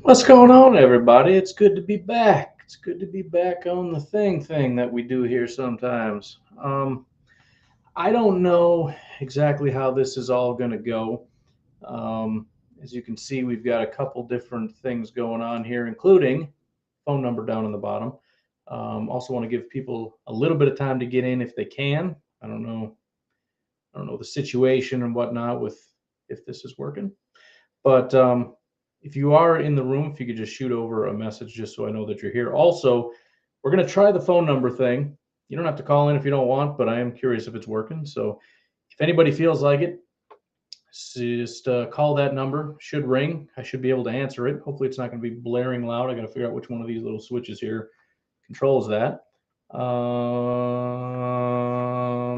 What's going on, everybody? It's good to be back. It's good to be back on the thing that we do here sometimes. I don't know exactly how this is all going to go. Um, as you can see, we've got a couple different things going on here, including phone number down on the bottom. Also, want to give people a little bit of time to get in if they can. I don't know. I don't know the situation and whatnot with if this is working. But if you are in the room, if you could just shoot over a message just so I know that you're here. Also, we're going to try the phone number thing. You don't have to call in if you don't want, but I am curious if it's working. So if anybody feels like it, just call that number. Should ring. I should be able to answer it. Hopefully, it's not going to be blaring loud. I got to figure out which one of these little switches here controls that.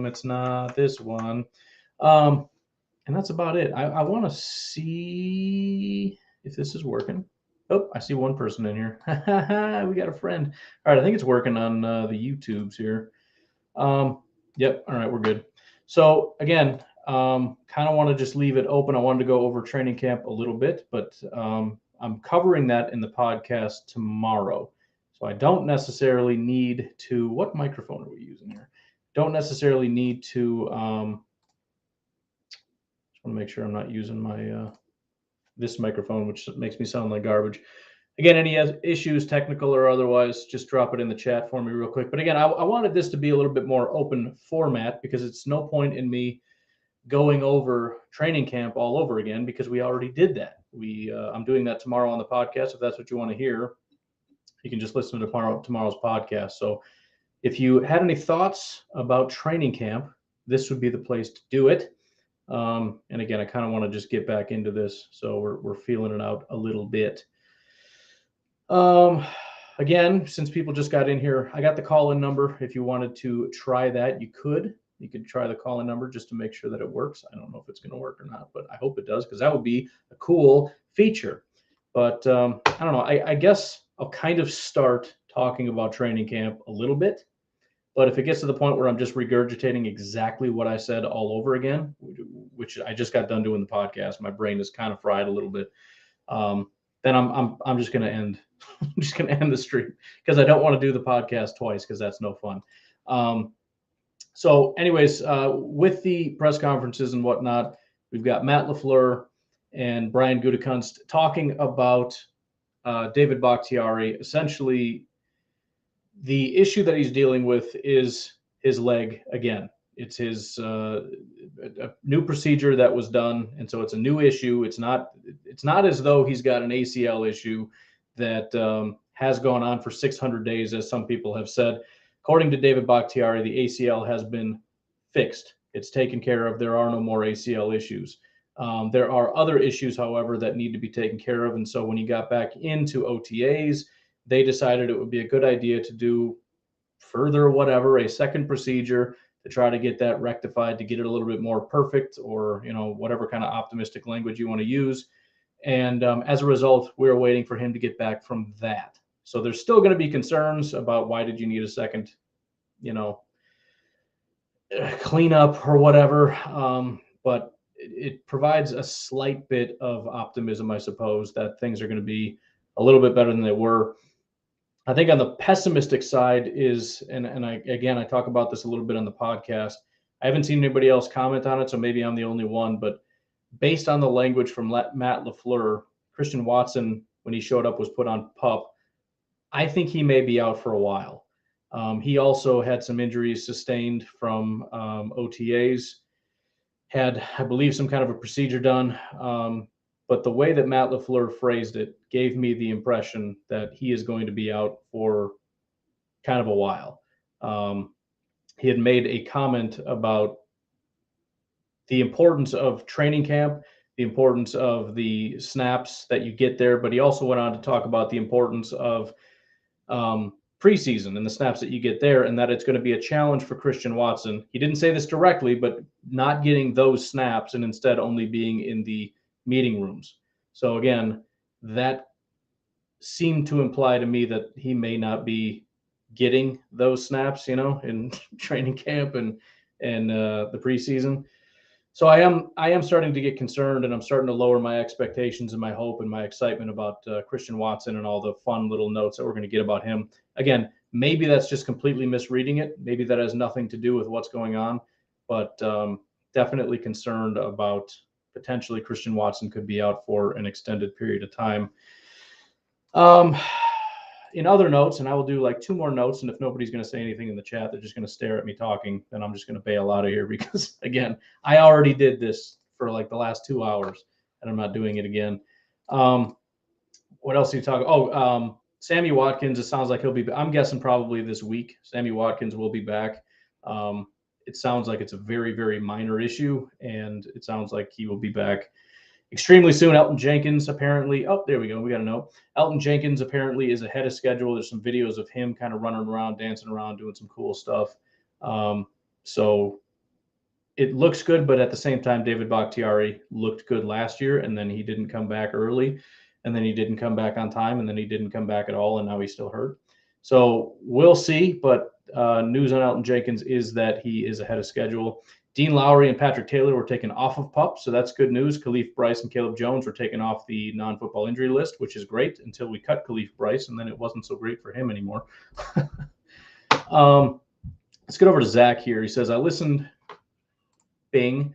It's not this one. And that's about it. I want to see if this is working. Oh, I see one person in here. We got a friend. All right, I think it's working on the YouTubes here. Yep. All right, we're good. So again, kind of want to just leave it open. I wanted to go over training camp a little bit, but I'm covering that in the podcast tomorrow. So I don't necessarily need to. What microphone are we using here? Don't necessarily need to. Just want to make sure I'm not using my this microphone, which makes me sound like garbage. Again, any issues, technical or otherwise, just drop it in the chat for me real quick. But again, I wanted this to be a little bit more open format because it's no point in me going over training camp all over again because we already did that. I'm doing that tomorrow on the podcast. If that's what you want to hear, you can just listen to tomorrow's podcast. So if you had any thoughts about training camp, this would be the place to do it. And again, I kind of want to just get back into this, so we're feeling it out a little bit. Again, since people just got in here, I got the call-in number. If you wanted to try that, you could try the call-in number just to make sure that it works. I don't know if it's going to work or not, but I hope it does because that would be a cool feature. But I don't know. I guess I'll kind of start talking about training camp a little bit. But if it gets to the point where I'm just regurgitating exactly what I said all over again, which I just got done doing the podcast, my brain is kind of fried a little bit. Then I'm just going to end. I'm just going to end the stream because I don't want to do the podcast twice because that's no fun. So, anyways, with the press conferences and whatnot, we've got Matt LaFleur and Brian Gutekunst talking about David Bakhtiari. Essentially, the issue that he's dealing with is his leg again. It's his a new procedure that was done, and so it's a new issue. It's not as though he's got an ACL issue that has gone on for 600 days, as some people have said. According to David Bakhtiari, the ACL has been fixed. It's taken care of. There are no more ACL issues. There are other issues, however, that need to be taken care of. And so when he got back into OTAs, they decided it would be a good idea to do further whatever, a second procedure to try to get that rectified, to get it a little bit more perfect, or whatever kind of optimistic language you want to use. And as a result, we're waiting for him to get back from that. So there's still going to be concerns about why did you need a second, cleanup or whatever. But it provides a slight bit of optimism, I suppose, that things are going to be a little bit better than they were. I think on the pessimistic side is, and I talk about this a little bit on the podcast. I haven't seen anybody else comment on it, so maybe I'm the only one. But based on the language from Matt LaFleur, Christian Watson, when he showed up, was put on PUP. I think he may be out for a while. He also had some injuries sustained from OTAs, had, I believe, some kind of a procedure done. But the way that Matt LaFleur phrased it gave me the impression that he is going to be out for kind of a while. He had made a comment about the importance of training camp, the importance of the snaps that you get there, but he also went on to talk about the importance of preseason and the snaps that you get there, and that it's going to be a challenge for Christian Watson. He didn't say this directly, but not getting those snaps and instead only being in the meeting rooms. So again, that seemed to imply to me that he may not be getting those snaps, in training camp and the preseason. So I am starting to get concerned, and I'm starting to lower my expectations and my hope and my excitement about Christian Watson and all the fun little notes that we're going to get about him. Again, maybe that's just completely misreading it. Maybe that has nothing to do with what's going on, but definitely concerned about potentially Christian Watson could be out for an extended period of time. Um, in other notes, and I will do like two more notes, and if nobody's going to say anything in the chat, they're just going to stare at me talking, then I'm just going to bail out of here because, again, I already did this for like the last 2 hours, and I'm not doing it again. What else are you talking? Sammy Watkins. It sounds like he'll be. I'm guessing probably this week. Sammy Watkins will be back. It sounds like it's a very, very minor issue, and it sounds like he will be back extremely soon. Elton Jenkins apparently. Oh, there we go. We got a note. Elton Jenkins apparently is ahead of schedule. There's some videos of him kind of running around, dancing around, doing some cool stuff. So it looks good, but at the same time, David Bakhtiari looked good last year, and then he didn't come back early, and then he didn't come back on time, and then he didn't come back at all, and now he's still hurt. So we'll see, but news on Elton Jenkins is that he is ahead of schedule. Dean Lowry and Patrick Taylor were taken off of PUP, so that's good news. Khalif Bryce and Caleb Jones were taken off the non-football injury list, which is great until we cut Khalif Bryce, and then it wasn't so great for him anymore. Let's get over to Zach here. He says, I listened to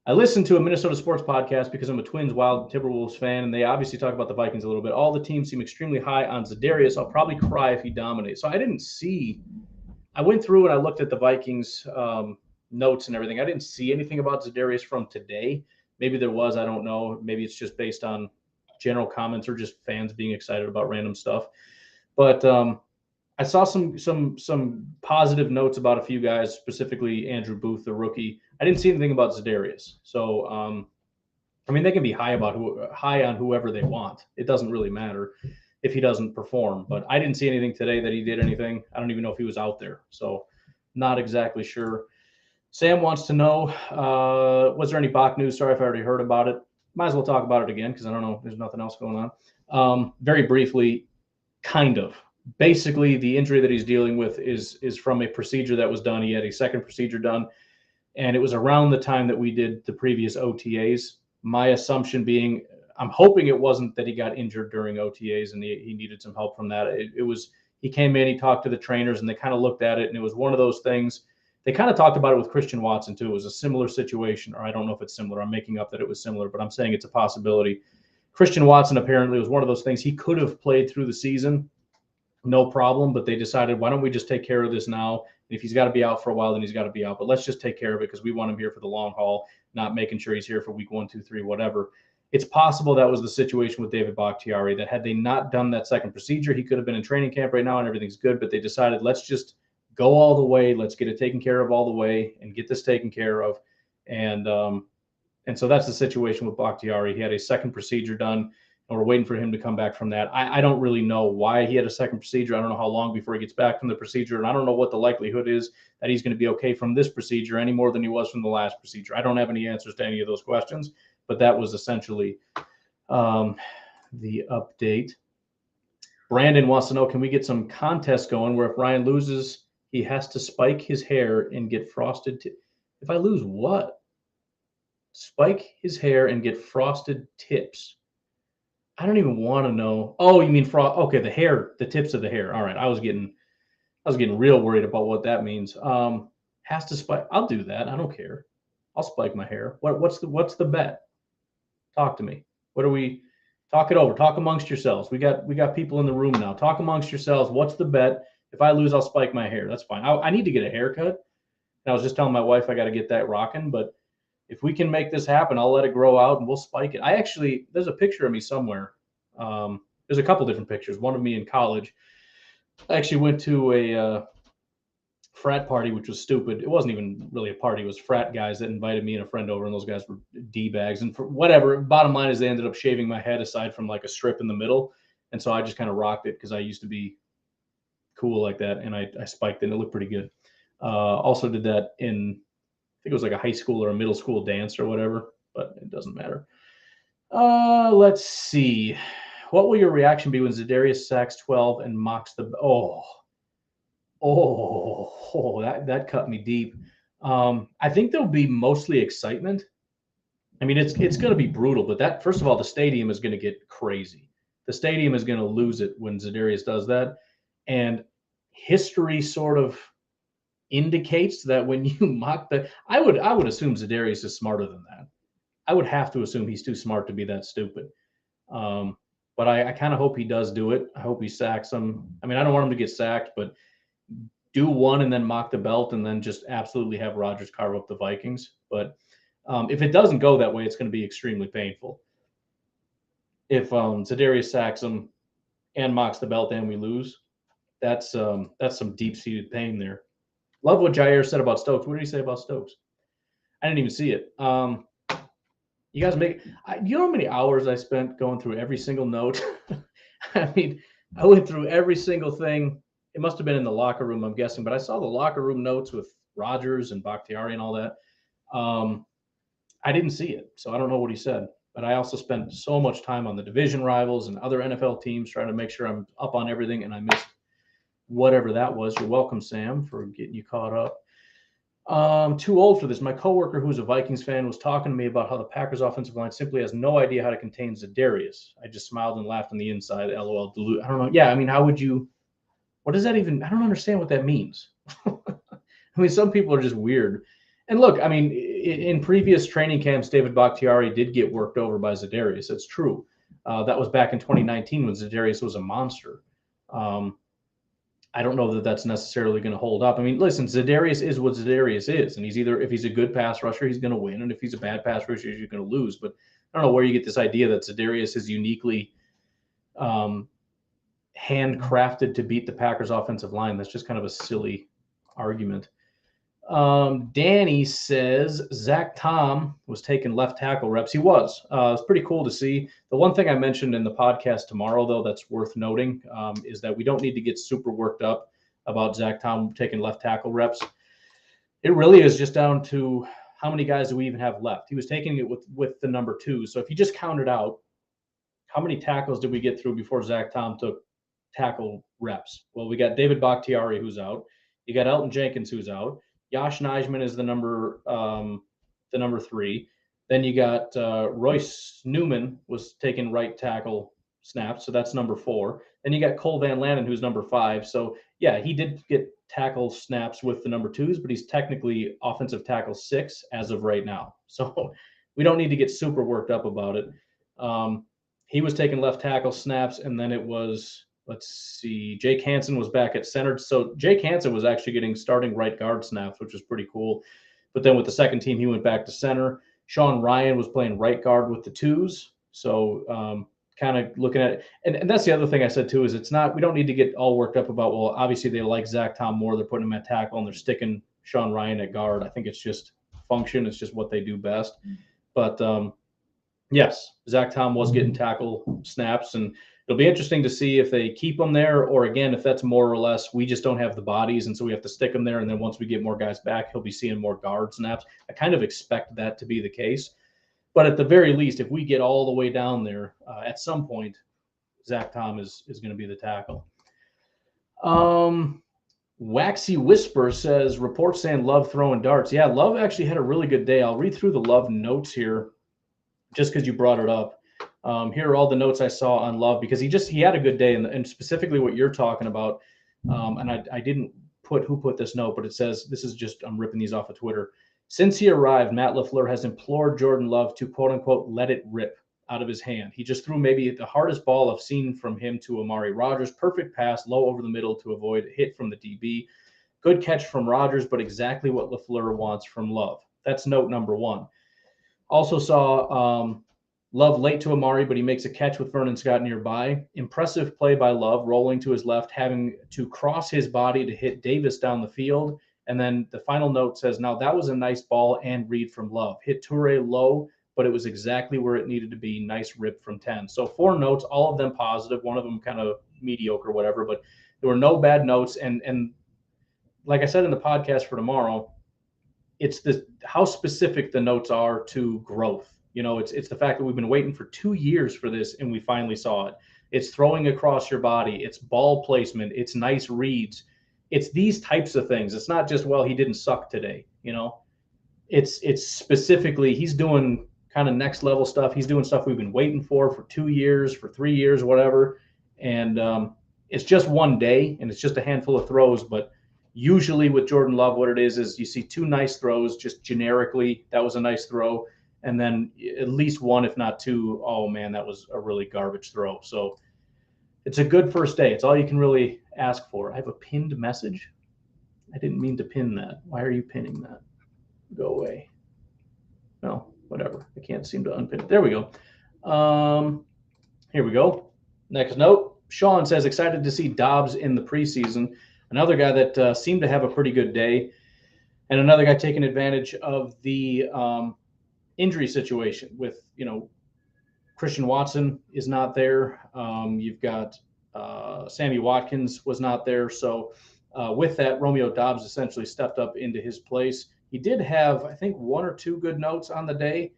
a Minnesota sports podcast because I'm a Twins Wild Timberwolves fan, and they obviously talk about the Vikings a little bit. All the teams seem extremely high on Za'Darius. I'll probably cry if he dominates. So I went through and I looked at the Vikings notes and everything. I didn't see anything about Za'Darius from today. Maybe there was, I don't know. Maybe it's just based on general comments or just fans being excited about random stuff. But I saw some positive notes about a few guys, specifically Andrew Booth, the rookie. I didn't see anything about Za'Darius. So, I mean, they can be high on whoever they want. It doesn't really matter if he doesn't perform. But I didn't see anything today that he did anything. I don't even know if he was out there. So, not exactly sure. Sam wants to know, was there any Bach news? Sorry if I already heard about it. Might as well talk about it again because I don't know. There's nothing else going on. Very briefly, kind of. Basically, the injury that he's dealing with is from a procedure that was done. He had a second procedure done, and it was around the time that we did the previous OTAs. My assumption being, I'm hoping it wasn't that he got injured during OTAs and he needed some help from that. It was, he came in, he talked to the trainers, and they kind of looked at it, and it was one of those things. They kind of talked about it with Christian Watson, too. It was a similar situation, or I don't know if it's similar. I'm making up that it was similar, but I'm saying it's a possibility. Christian Watson apparently was one of those things. He could have played through the season, no problem, but they decided, why don't we just take care of this now? If he's got to be out for a while, then he's got to be out. But let's just take care of it because we want him here for the long haul, not making sure he's here for week 1, 2, 3, whatever. It's possible that was the situation with David Bakhtiari, that had they not done that second procedure, he could have been in training camp right now and everything's good. But they decided, let's just go all the way. Let's get it taken care of all the way and get this taken care of. And so that's the situation with Bakhtiari. He had a second procedure done, and we're waiting for him to come back from that. I don't really know why he had a second procedure. I don't know how long before he gets back from the procedure, and I don't know what the likelihood is that he's going to be okay from this procedure any more than he was from the last procedure. I don't have any answers to any of those questions, but that was essentially the update. Brandon wants to know, can we get some contest going where if Ryan loses, he has to spike his hair and get frosted? If I lose what? Spike his hair and get frosted tips. I don't even want to know. Oh, you mean okay, the hair, the tips of the hair. All right, I was getting real worried about what that means. Has to spike. I'll do that. I don't care. I'll spike my hair. What's the bet? Talk to me. What are we? Talk it over. Talk amongst yourselves. We got people in the room now. Talk amongst yourselves. What's the bet? If I lose, I'll spike my hair. That's fine. I need to get a haircut. And I was just telling my wife I got to get that rocking, but if we can make this happen, I'll let it grow out and we'll spike it. There's a picture of me somewhere. There's a couple different pictures. One of me in college. I actually went to a frat party, which was stupid. It wasn't even really a party. It was frat guys that invited me and a friend over, and those guys were D-bags. And for whatever, bottom line is they ended up shaving my head aside from like a strip in the middle. And so I just kind of rocked it because I used to be cool like that, and I spiked it, and it looked pretty good. Also did that in, I think it was like a high school or a middle school dance or whatever, but it doesn't matter. Let's see. What will your reaction be when Za'Darius sacks 12 and mocks the that cut me deep. I think there'll be mostly excitement. I mean, it's going to be brutal, but that first of all, the stadium is going to get crazy. The stadium is going to lose it when Za'Darius does that, and history sort of indicates that when you mock the, I would assume Za'Darius is smarter than that. I would have to assume he's too smart to be that stupid. Um, but I kind of hope he does do it. I hope he sacks him. I mean, I don't want him to get sacked, but do one and then mock the belt and then just absolutely have Rodgers carve up the Vikings. But if it doesn't go that way, it's going to be extremely painful. If Za'Darius sacks him and mocks the belt and we lose, that's some deep seated pain there. Love what Jair said about Stokes. What did he say about Stokes? I didn't even see it. You guys you know how many hours I spent going through every single note? I mean, I went through every single thing. It must have been in the locker room, I'm guessing, but I saw the locker room notes with Rodgers and Bakhtiari and all that. I didn't see it, so I don't know what he said. But I also spent so much time on the division rivals and other NFL teams trying to make sure I'm up on everything, and I missed whatever that was. You're welcome, Sam, for getting you caught up. Too old for this. My coworker, who's a Vikings fan, was talking to me about how the Packers offensive line simply has no idea how to contain Za'Darius. I just smiled and laughed on the inside. LOL. I don't know. Yeah, I mean, how would you? What does that even? I don't understand what that means. I mean, some people are just weird. And look, I mean, in previous training camps, David Bakhtiari did get worked over by Za'Darius. That's true. That was back in 2019 when Za'Darius was a monster. I don't know that that's necessarily going to hold up. I mean, listen, Za'Darius is what Za'Darius is, and if he's a good pass rusher, he's going to win, and if he's a bad pass rusher, he's going to lose. But I don't know where you get this idea that Za'Darius is uniquely handcrafted to beat the Packers offensive line. That's just kind of a silly argument. Danny says Zach Tom was taking left tackle reps. He was. It's pretty cool to see. The one thing I mentioned in the podcast tomorrow, though, that's worth noting is that we don't need to get super worked up about Zach Tom taking left tackle reps. It really is just down to how many guys do we even have left. He was taking it with the number 2. So if you just counted out how many tackles did we get through before Zach Tom took tackle reps? Well, we got David Bakhtiari, who's out. You got Elton Jenkins, who's out. Josh Nijman is the number 3. Then you got Royce Newman was taking right tackle snaps, so that's number 4. Then you got Cole Van Lanen, who's number 5. So yeah, he did get tackle snaps with the number 2s, but he's technically offensive tackle 6 as of right now. So we don't need to get super worked up about it. He was taking left tackle snaps, and then it was, let's see, Jake Hansen was back at center. So Jake Hansen was actually getting starting right guard snaps, which was pretty cool. But then with the second team, he went back to center. Sean Ryan was playing right guard with the 2s. So kind of looking at it. And that's the other thing I said, too, is we don't need to get all worked up about, well, obviously they like Zach Tom more. They're putting him at tackle and they're sticking Sean Ryan at guard. I think it's just function. It's just what they do best. But yes, Zach Tom was getting tackle snaps, and it'll be interesting to see if they keep him there, or again, if that's more or less we just don't have the bodies, and so we have to stick him there. And then once we get more guys back, he'll be seeing more guard snaps. I kind of expect that to be the case. But at the very least, if we get all the way down there, at some point, Zach Tom is going to be the tackle. Waxy Whisper says, reports saying Love throwing darts. Yeah, Love actually had a really good day. I'll read through the Love notes here just because you brought it up. Here are all the notes I saw on Love because he had a good day, and specifically what you're talking about. And I didn't put who put this note, but it says, this is just, I'm ripping these off of Twitter. Since he arrived, Matt LaFleur has implored Jordan Love to, quote unquote, let it rip out of his hand. He just threw maybe the hardest ball I've seen from him to Amari Rodgers. Perfect pass, low over the middle to avoid a hit from the DB. Good catch from Rodgers, but exactly what LaFleur wants from Love. That's note number 1. Also saw Love late to Amari, but he makes a catch with Vernon Scott nearby. Impressive play by Love, rolling to his left, having to cross his body to hit Davis down the field. And then the final note says, now that was a nice ball and read from Love. Hit Toure low, but it was exactly where it needed to be. Nice rip from 10. So 4 notes, all of them positive, one of them kind of mediocre, whatever, but there were no bad notes. And like I said in the podcast for tomorrow, it's how specific the notes are to growth. You know, it's the fact that we've been waiting for 2 years for this, and we finally saw it. It's throwing across your body. It's ball placement. It's nice reads. It's these types of things. It's not just, well, he didn't suck today. You know, it's specifically he's doing kind of next level stuff. He's doing stuff we've been waiting for 2 years, for 3 years, whatever. And it's just one day, and it's just a handful of throws. But usually with Jordan Love, what it is you see 2 nice throws, just generically. That was a nice throw, and then at least 1, if not 2. Oh man, that was a really garbage throw. So it's a good first day. It's all you can really ask for. I have a pinned message. I didn't mean to pin that. Why are you pinning that? Go away. No, whatever. I can't seem to unpin it. There we go. Here we go. Next note. Sean says, excited to see Dobbs in the preseason. Another guy that seemed to have a pretty good day, and another guy taking advantage of the injury situation with, Christian Watson is not there. You've got Sammy Watkins was not there. So with that, Romeo Dobbs essentially stepped up into his place. He did have, I think, 1 or 2 good notes on the day.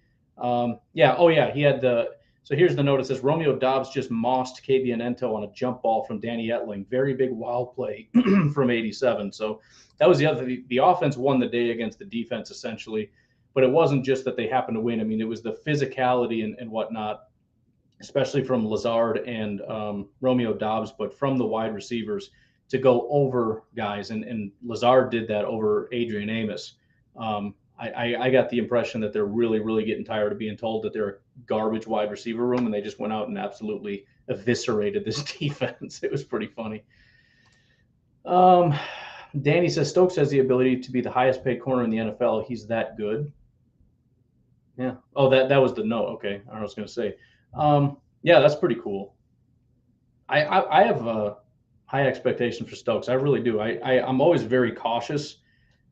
He had so here's the note. It says Romeo Dobbs just mossed Kabianento on a jump ball from Danny Etling. Very big wild play from 87. So that was the other. The offense won the day against the defense essentially, but it wasn't just that they happened to win. I mean, it was the physicality and whatnot, especially from Lazard and Romeo Dobbs, but from the wide receivers to go over guys. And Lazard did that over Adrian Amos. I got the impression that they're really, really getting tired of being told that they're a garbage wide receiver room, and they just went out and absolutely eviscerated this defense. It was pretty funny. Danny says Stokes has the ability to be the highest paid corner in the NFL. He's that good. Yeah. Oh, that was the note. Okay. I don't know what I was going to say. Yeah, that's pretty cool. I have a high expectation for Stokes. I really do. I'm always very cautious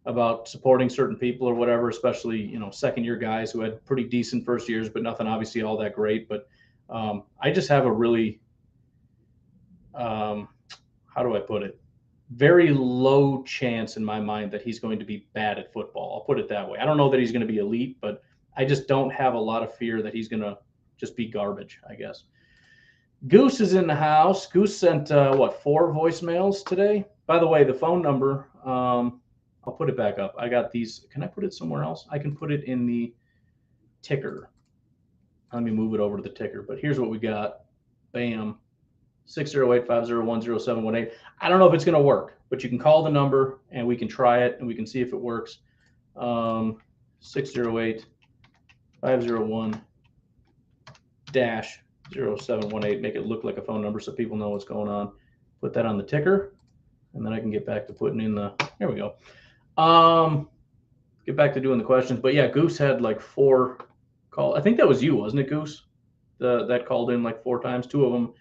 about supporting certain people or whatever, especially, second year guys who had pretty decent first years, but nothing obviously all that great. But I just have a really, how do I put it? Very low chance in my mind that he's going to be bad at football. I'll put it that way. I don't know that he's going to be elite, but I just don't have a lot of fear that he's going to just be garbage, I guess. Goose is in the house. Goose sent, 4 voicemails today? By the way, the phone number, I'll put it back up. I got these. Can I put it somewhere else? I can put it in the ticker. Let me move it over to the ticker. But here's what we got. Bam. 608-501-0718. I don't know if it's going to work, but you can call the number and we can try it and we can see if it works. 608-501-0718. Make it look like a phone number so people know what's going on. Put that on the ticker, and then I can get back to putting in the. There we go. Get back to doing the questions. But yeah, Goose had like 4 calls. I think that was you, wasn't it, Goose? That called in like 4 times. 2 of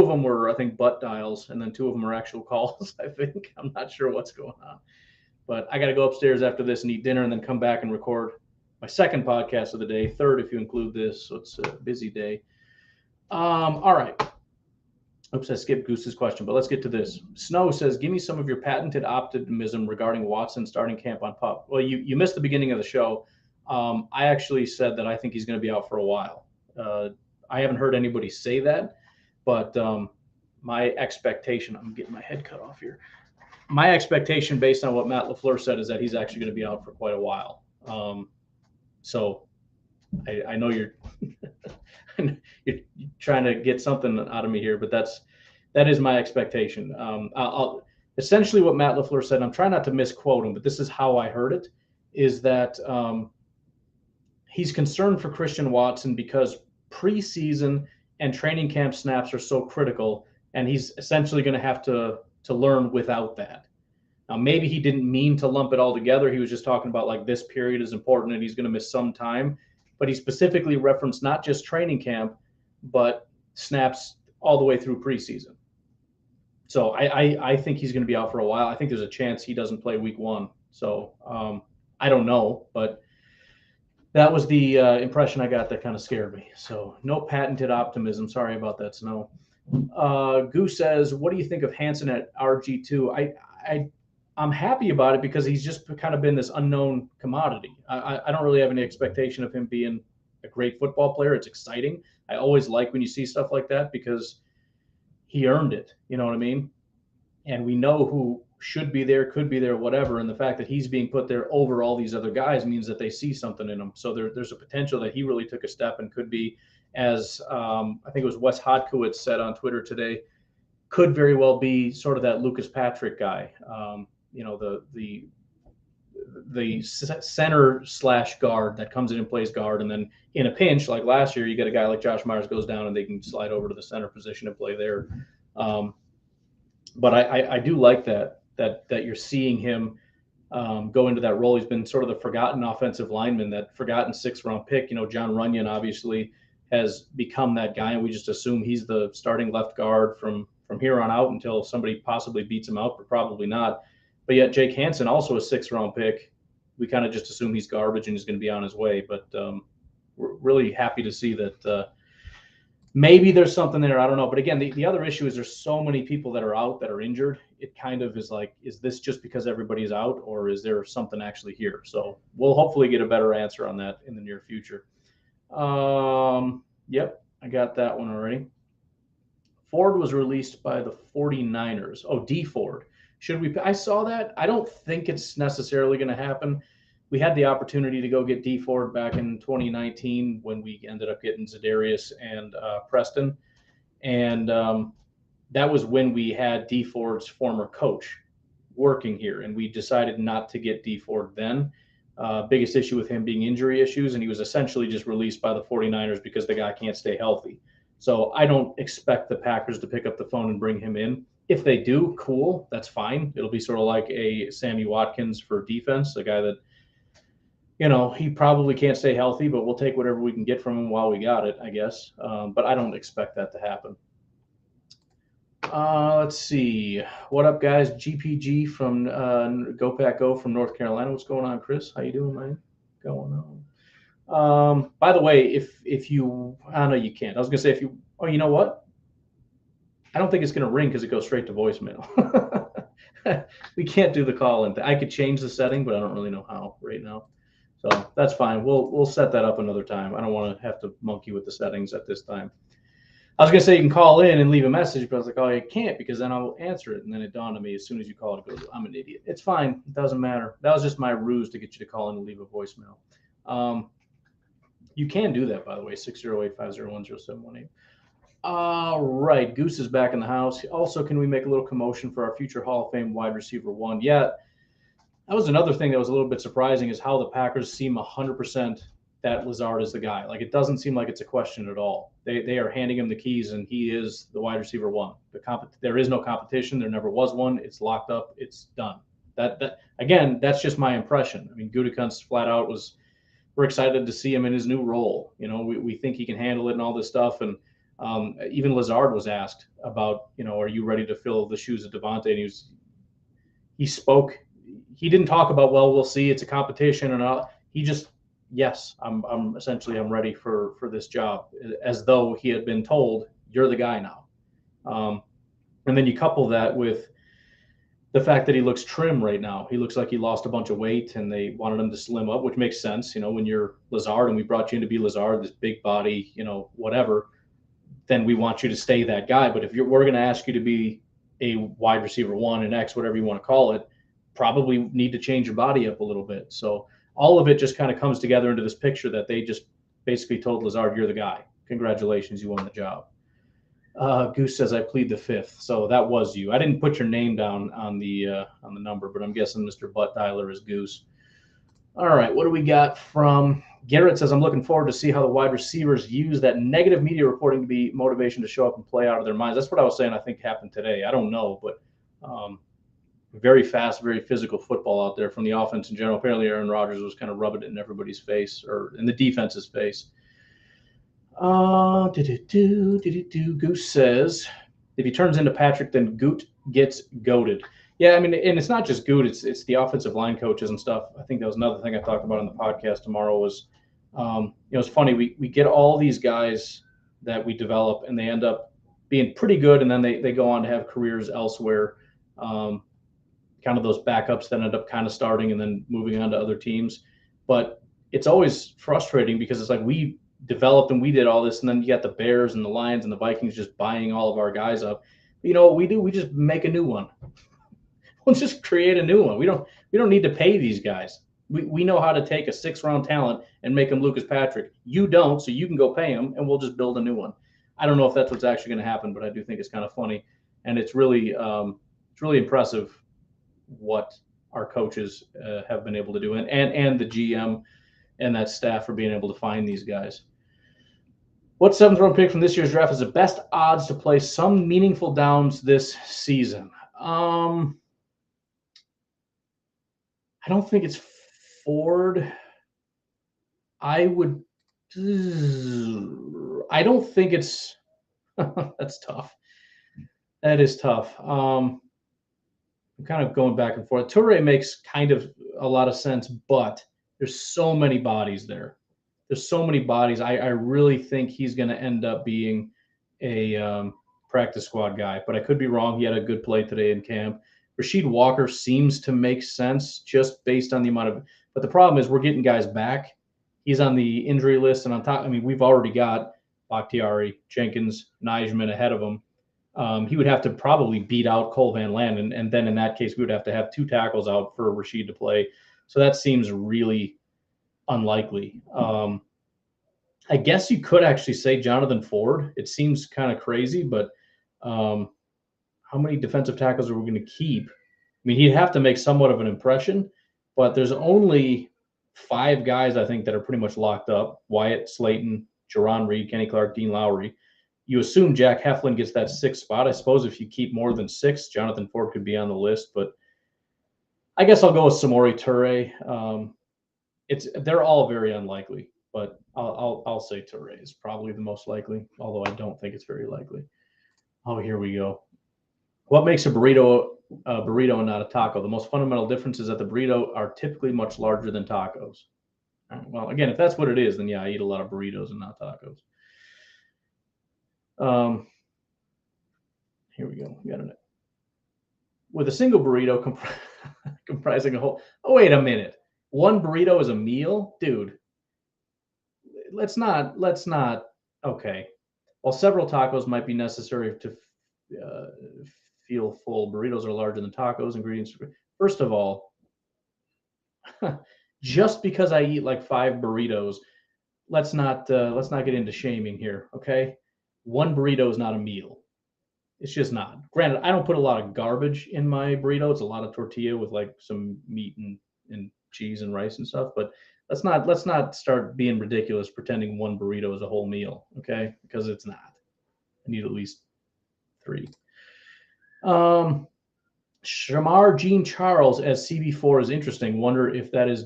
them were, I think, butt dials, and then 2 of them are actual calls. I think. I'm not sure what's going on. But I got to go upstairs after this and eat dinner, and then come back and record my second podcast of the day, third if you include this. So it's a busy day. All right. Oops, I skipped Goose's question, but let's get to this. Snow says, give me some of your patented optimism regarding Watson starting camp on PUP. Well, you missed the beginning of the show. I actually said that I think he's going to be out for a while. I haven't heard anybody say that, but my expectation, I'm getting my head cut off here. My expectation based on what Matt LaFleur said is that he's actually going to be out for quite a while. So I know you're you're trying to get something out of me here, but that is my expectation. I'll essentially what Matt LaFleur said, I'm trying not to misquote him, but this is how I heard it, is that he's concerned for Christian Watson because preseason and training camp snaps are so critical, and he's essentially going to have to learn without that. Now, maybe he didn't mean to lump it all together. He was just talking about like this period is important and he's going to miss some time. But he specifically referenced not just training camp, but snaps all the way through preseason. So I think he's going to be out for a while. I think there's a chance he doesn't play week 1. So I don't know, but that was the impression I got that kind of scared me. So no patented optimism. Sorry about that, Snow. Goose says, what do you think of Hansen at RG2? I'm happy about it because he's just kind of been this unknown commodity. I don't really have any expectation of him being a great football player. It's exciting. I always like when you see stuff like that because he earned it. You know what I mean? And we know should be there, could be there, whatever. And the fact that he's being put there over all these other guys means that they see something in him. So there's a potential that he really took a step and could be, as I think it was Wes Hodkiewicz said on Twitter today, could very well be sort of that Lucas Patrick guy. The center / guard that comes in and plays guard, and then in a pinch like last year, you get a guy like Josh Myers goes down and they can slide over to the center position and play there. But I do like that you're seeing him go into that role. He's been sort of the forgotten offensive lineman, that forgotten 6th-round pick. John Runyon obviously has become that guy, and we just assume he's the starting left guard from here on out until somebody possibly beats him out, but probably not. But yet Jake Hansen, also a 6th-round pick, we kind of just assume he's garbage and he's going to be on his way. But we're really happy to see that maybe there's something there. I don't know. But again, the other issue is there's so many people that are out that are injured. It kind of is like, is this just because everybody's out, or is there something actually here? So we'll hopefully get a better answer on that in the near future. Yep, I got that one already. Ford was released by the 49ers. Oh, D Ford. I saw that. I don't think it's necessarily going to happen. We had the opportunity to go get D Ford back in 2019 when we ended up getting Za'Darius and Preston. And that was when we had D Ford's former coach working here, and we decided not to get D Ford then. Biggest issue with him being injury issues, and he was essentially just released by the 49ers because the guy can't stay healthy. So I don't expect the Packers to pick up the phone and bring him in. If they do, cool, that's fine. It'll be sort of like a Sammy Watkins for defense, a guy that, he probably can't stay healthy, but we'll take whatever we can get from him while we got it, I guess. But I don't expect that to happen. Let's see. What up, guys? GPG from Go Pack Go from North Carolina. What's going on, Chris? How you doing, man? Going on. By the way, if you, I know you can't. I was gonna say you know what? I don't think it's gonna ring because it goes straight to voicemail. We can't do the call in. I could change the setting, but I don't really know how right now. So that's fine. We'll set that up another time. I don't want to have to monkey with the settings at this time. I was gonna say you can call in and leave a message, but I was like, oh, you can't, because then I'll answer it. And then it dawned on me as soon as you call, it goes, I'm an idiot. It's fine. It doesn't matter. That was just my ruse to get you to call in and leave a voicemail. You can do that, by the way, 608-501-0718. All right, Goose is back in the house. Also, can we make a little commotion for our future Hall of Fame wide receiver 1? Yeah, that was another thing that was a little bit surprising, is how the Packers seem 100% that Lazard is the guy. Like, it doesn't seem like it's a question at all. They are handing him the keys, and he is the wide receiver 1. There is no competition. There never was one. It's locked up. It's done. That again, that's just my impression. I mean, Gutekunst flat out we're excited to see him in his new role. We think he can handle it and all this stuff. And even Lazard was asked about, are you ready to fill the shoes of Devontae? And he spoke. He didn't talk about, well, we'll see. It's a competition and all. He just, yes, I'm ready for this job, as though he had been told, you're the guy now. And then you couple that with the fact that he looks trim right now. He looks like he lost a bunch of weight and they wanted him to slim up, which makes sense. When you're Lazard and we brought you in to be Lazard, this big body, whatever, then we want you to stay that guy. But if we're going to ask you to be a wide receiver 1 and X, whatever you want to call it, probably need to change your body up a little bit. So all of it just kind of comes together into this picture that they just basically told Lazard, you're the guy. Congratulations, you won the job. Goose says, I plead the 5th. So that was you. I didn't put your name down on the number, but I'm guessing Mr. Butt Dialer is Goose. All right, what do we got from Garrett? Says, I'm looking forward to see how the wide receivers use that negative media reporting to be motivation to show up and play out of their minds. That's what I was saying I think happened today. I don't know, but very fast, very physical football out there from the offense in general. Apparently Aaron Rodgers was kind of rubbing it in everybody's face, or in the defense's face. Goose says, if he turns into Patrick, then Goot gets goated. Yeah, I mean, and it's not just Goot, it's the offensive line coaches and stuff. I think that was another thing I talked about on the podcast tomorrow was, it's funny, we get all these guys that we develop and they end up being pretty good, and then they go on to have careers elsewhere. Kind of those backups that end up kind of starting and then moving on to other teams. But it's always frustrating because it's like we developed and we did all this, and then you got the Bears and the Lions and the Vikings just buying all of our guys up. But you know what we do? We just make a new one. We'll just create a new one. We don't need to pay these guys. We know how to take a 6th-round talent and make him Lucas Patrick. You don't, so you can go pay him, and we'll just build a new one. I don't know if that's what's actually going to happen, but I do think it's kind of funny, and it's really impressive what our coaches have been able to do, and the GM and that staff for being able to find these guys. What 7th-round pick from this year's draft is the best odds to play some meaningful downs this season? I don't think it's Ford. I don't think it's that's tough. That is tough. I'm kind of going back and forth. Toure makes kind of a lot of sense, but there's so many bodies there. There's so many bodies. I really think he's going to end up being a practice squad guy, but I could be wrong. He had a good play today in camp. Rasheed Walker seems to make sense just based on the amount of – but the problem is we're getting guys back. He's on the injury list, and on top – I mean, we've already got Bakhtiari, Jenkins, Nijman ahead of him. He would have to probably beat out Cole Van Landen, and then in that case, we would have to have 2 tackles out for Rasheed to play. So that seems really unlikely. I guess you could actually say Jonathan Ford. It seems kind of crazy, but how many defensive tackles are we going to keep? I mean, he'd have to make somewhat of an impression, but there's only 5 guys, I think, that are pretty much locked up. Wyatt, Slayton, Jerron Reed, Kenny Clark, Dean Lowry. You assume Jack Heflin gets that 6th spot. I suppose if you keep more than 6, Jonathan Ford could be on the list, but I guess I'll go with Samori Toure. They're all very unlikely, but I'll say Toure is probably the most likely, although I don't think it's very likely. Oh, here we go. What makes a burrito and not a taco? The most fundamental difference is that the burrito are typically much larger than tacos. Well, again, if that's what it is, then yeah, I eat a lot of burritos and not tacos. Here we go. We got it. With a single burrito comprising a whole. Oh, wait a minute. One burrito is a meal, dude. Let's not. Okay. While several tacos might be necessary to feel full, burritos are larger than tacos. Ingredients. First of all, just because I eat like 5 burritos, let's not get into shaming here, okay? One burrito is not a meal. It's just not. Granted, I don't put a lot of garbage in my burrito. It's a lot of tortilla with like some meat and cheese and rice and stuff. But let's not start being ridiculous pretending one burrito is a whole meal, okay? Because it's not. I need at least 3. Shamar Jean Charles as CB4 is interesting. Wonder if that is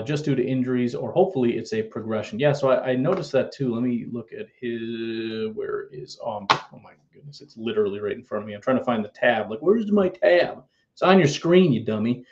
just due to injuries, or hopefully it's a progression. Yeah, so I noticed that too. Let me look at his. Where is? Oh my goodness, it's literally right in front of me. I'm trying to find the tab. Like, where's my tab? It's on your screen, you dummy.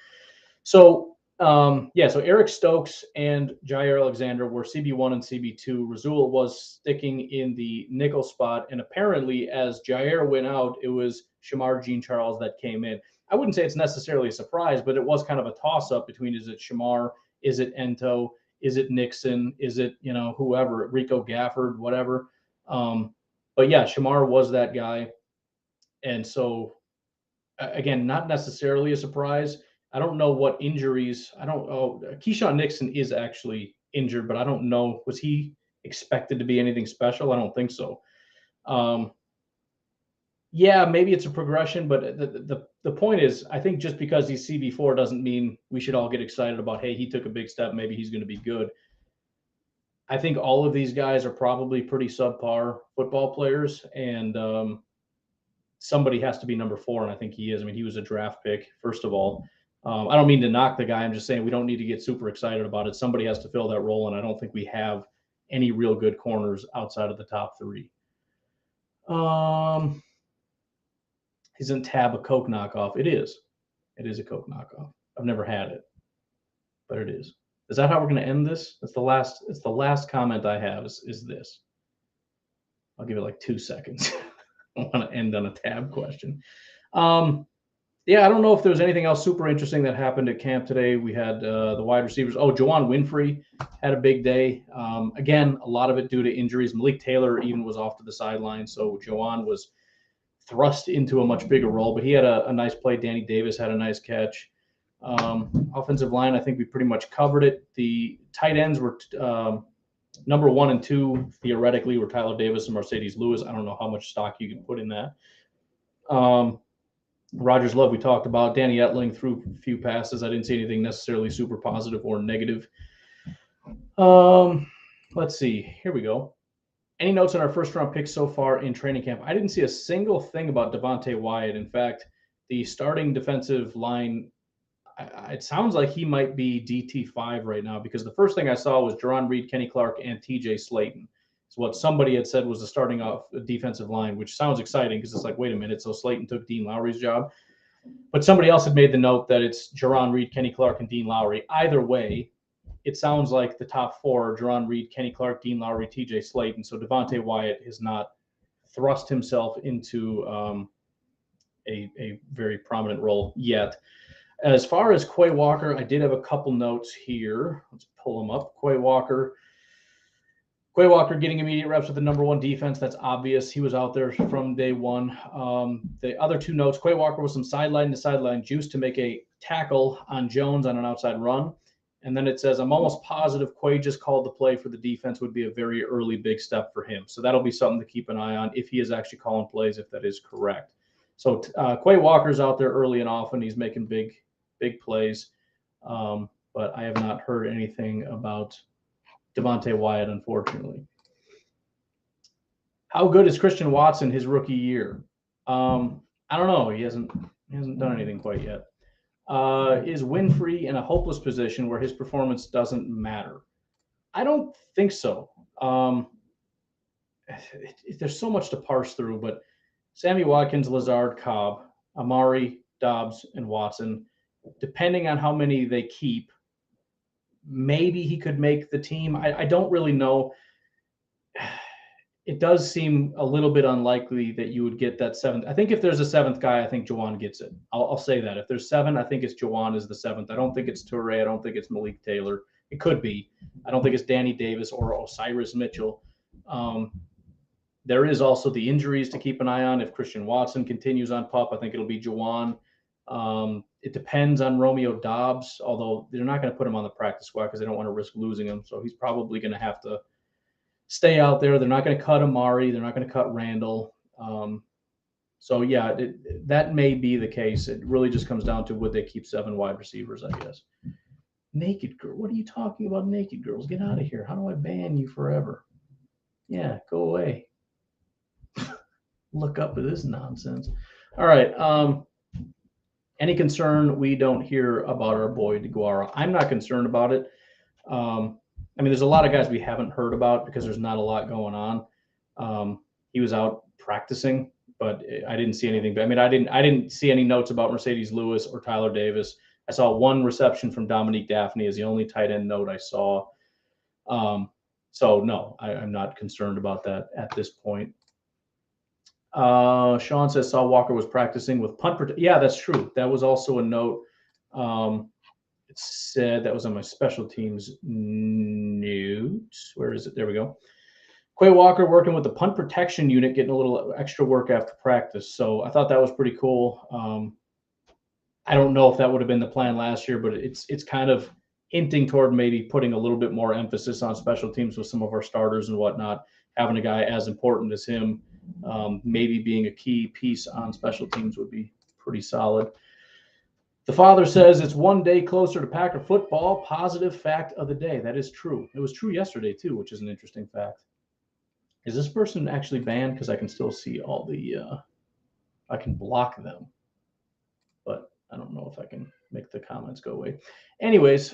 So so Eric Stokes and Jair Alexander were CB1 and CB2. Rasul was sticking in the nickel spot, and apparently as Jair went out, it was Shamar Jean Charles that came in. I wouldn't say it's necessarily a surprise, but it was kind of a toss-up between, is it Shamar, is it Ento, is it Nixon, is it, whoever, Rico Gafford, whatever. But yeah, Shamar was that guy. And so, again, not necessarily a surprise. I don't know what injuries. Keyshawn Nixon is actually injured, but I don't know. Was he expected to be anything special? I don't think so. Yeah, maybe it's a progression, but the point is, I think just because he's CB4 doesn't mean we should all get excited about, hey, he took a big step, maybe he's going to be good. I think all of these guys are probably pretty subpar football players, and somebody has to be number 4, and I think he is. I mean, he was a draft pick, first of all. I don't mean to knock the guy. I'm just saying we don't need to get super excited about it. Somebody has to fill that role, and I don't think we have any real good corners outside of the top 3. Isn't Tab a Coke knockoff? It is. It is a Coke knockoff. I've never had it, but it is. Is that how we're going to end this? It's the last comment I have is this. I'll give it like 2 seconds. I want to end on a Tab question. Yeah, I don't know if there was anything else super interesting that happened at camp today. We had the wide receivers. Oh, Juwan Winfrey had a big day. Again, a lot of it due to injuries. Malik Taylor even was off to the sideline. So Juwan was thrust into a much bigger role, but he had a nice play. Danny Davis had a nice catch. Offensive line, I think we pretty much covered it. The tight ends were number 1 and 2 theoretically were Tyler Davis and Mercedes Lewis. I don't know how much stock you can put in that. Rogers Love we talked about. Danny Etling threw a few passes. I didn't see anything necessarily super positive or negative. Let's see. Here we go. Any notes on our first-round picks so far in training camp? I didn't see a single thing about Devontae Wyatt. In fact, the starting defensive line, it sounds like he might be DT5 right now, because the first thing I saw was Jerron Reed, Kenny Clark, and TJ Slayton. It's what somebody had said was the starting off defensive line, which sounds exciting because it's like, wait a minute, so Slayton took Dean Lowry's job. But somebody else had made the note that it's Jerron Reed, Kenny Clark, and Dean Lowry. Either way, it sounds like the top 4 are Jerron Reed, Kenny Clark, Dean Lowry, TJ Slayton. So Devontae Wyatt has not thrust himself into a very prominent role yet. As far as Quay Walker, I did have a couple notes here. Let's pull them up. Quay Walker getting immediate reps with the number 1 defense. That's obvious. He was out there from day one. The other 2 notes, Quay Walker with some sideline to sideline juice to make a tackle on Jones on an outside run. And then it says, I'm almost positive Quay just called the play for the defense, would be a very early big step for him. So that'll be something to keep an eye on if he is actually calling plays, if that is correct. So Quay Walker's out there early and often. He's making big plays. But I have not heard anything about Devontae Wyatt, unfortunately. How good is Christian Watson his rookie year? I don't know. He hasn't done anything quite yet. Is Winfrey in a hopeless position where his performance doesn't matter? I don't think so. There's so much to parse through, but Sammy Watkins, Lazard, Cobb, Amari, Dobbs, and Watson, depending on how many they keep, maybe he could make the team. I don't really know. It does seem a little bit unlikely that you would get that 7th. I think if there's a 7th guy, I think Juwan gets it. I'll say that. If there's 7, I think it's Juwan is the 7th. I don't think it's Toure. I don't think it's Malik Taylor. It could be. I don't think it's Danny Davis or Osiris Mitchell. There is also the injuries to keep an eye on. If Christian Watson continues on PUP, I think it'll be Juwan. It depends on Romeo Dobbs, although they're not going to put him on the practice squad because they don't want to risk losing him. So he's probably going to have to stay out there. They're not going to cut Amari. They're not going to cut Randall. So, yeah, that may be the case. It really just comes down to would they keep 7 wide receivers, I guess. Naked girl. What are you talking about, naked girls? Get out of here. How do I ban you forever? Yeah, go away. Look up at this nonsense. All right. Any concern we don't hear about our boy DeGuara? I'm not concerned about it. I mean, there's a lot of guys we haven't heard about because there's not a lot going on. He was out practicing, but I didn't see anything. I mean, I didn't see any notes about Mercedes Lewis or Tyler Davis. I saw 1 reception from Dominique Daphne is the only tight end note I saw. So no, I'm not concerned about that at this point. Sean says Saul Walker was practicing with punt. Yeah, that's true. That was also a note. It said that was on my special teams notes. Where is it? There we go. Quay Walker working with the punt protection unit, getting a little extra work after practice. So I thought that was pretty cool. I don't know if that would have been the plan last year, but it's kind of hinting toward maybe putting a little bit more emphasis on special teams with some of our starters and whatnot. Having a guy as important as him, maybe being a key piece on special teams would be pretty solid. The father says it's 1 day closer to Packer football. Positive fact of the day. That is true. It was true yesterday, too, which is an interesting fact. Is this person actually banned? Because I can still see all the I can block them. But I don't know if I can make the comments go away. Anyways,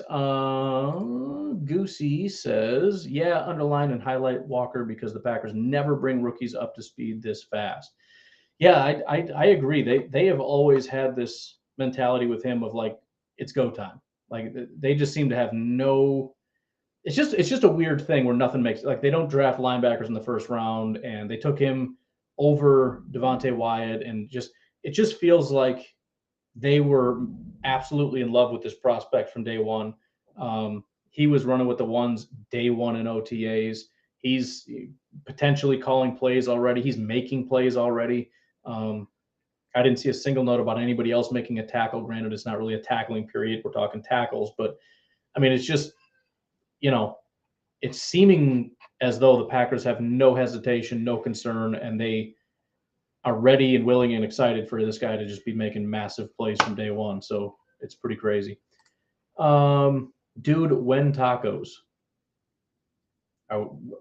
Goosey says, yeah, underline and highlight Walker because the Packers never bring rookies up to speed this fast. Yeah, I agree. They have always had this mentality with him of like, it's go time. Like they just seem to have no, it's just a weird thing where nothing makes, like they don't draft linebackers in the first round and they took him over Devontae Wyatt and it just feels like they were absolutely in love with this prospect from day one. He was running with the ones day one in OTAs. He's potentially calling plays already. He's making plays already. I didn't see a single note about anybody else making a tackle. Granted, it's not really a tackling period. We're talking tackles, but I mean, it's just, it's seeming as though the Packers have no hesitation, no concern, and they are ready and willing and excited for this guy to just be making massive plays from day one. So it's pretty crazy. Dude, when tacos?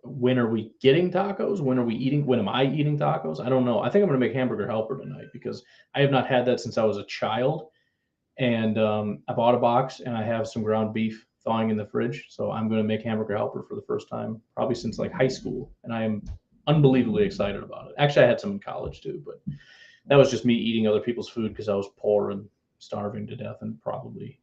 When are we getting tacos? When are we eating? When am I eating tacos? I don't know. I think I'm going to make hamburger helper tonight because I have not had that since I was a child. And I bought a box and I have some ground beef thawing in the fridge. So I'm going to make hamburger helper for the first time, probably since like high school. And I am unbelievably excited about it. Actually, I had some in college too, but that was just me eating other people's food because I was poor and starving to death and probably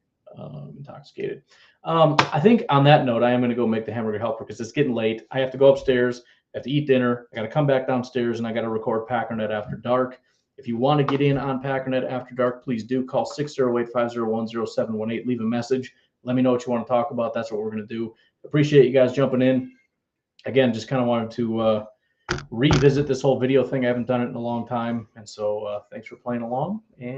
intoxicated. I think on that note, I am going to go make the hamburger helper because it's getting late. I have to go upstairs. I have to eat dinner. I got to come back downstairs and I got to record Packernet After Dark. If you want to get in on Packernet After Dark, please do call 608-501-0718. Leave a message. Let me know what you want to talk about. That's what we're going to do. Appreciate you guys jumping in. Again, just kind of wanted to revisit this whole video thing. I haven't done it in a long time. And so thanks for playing along. And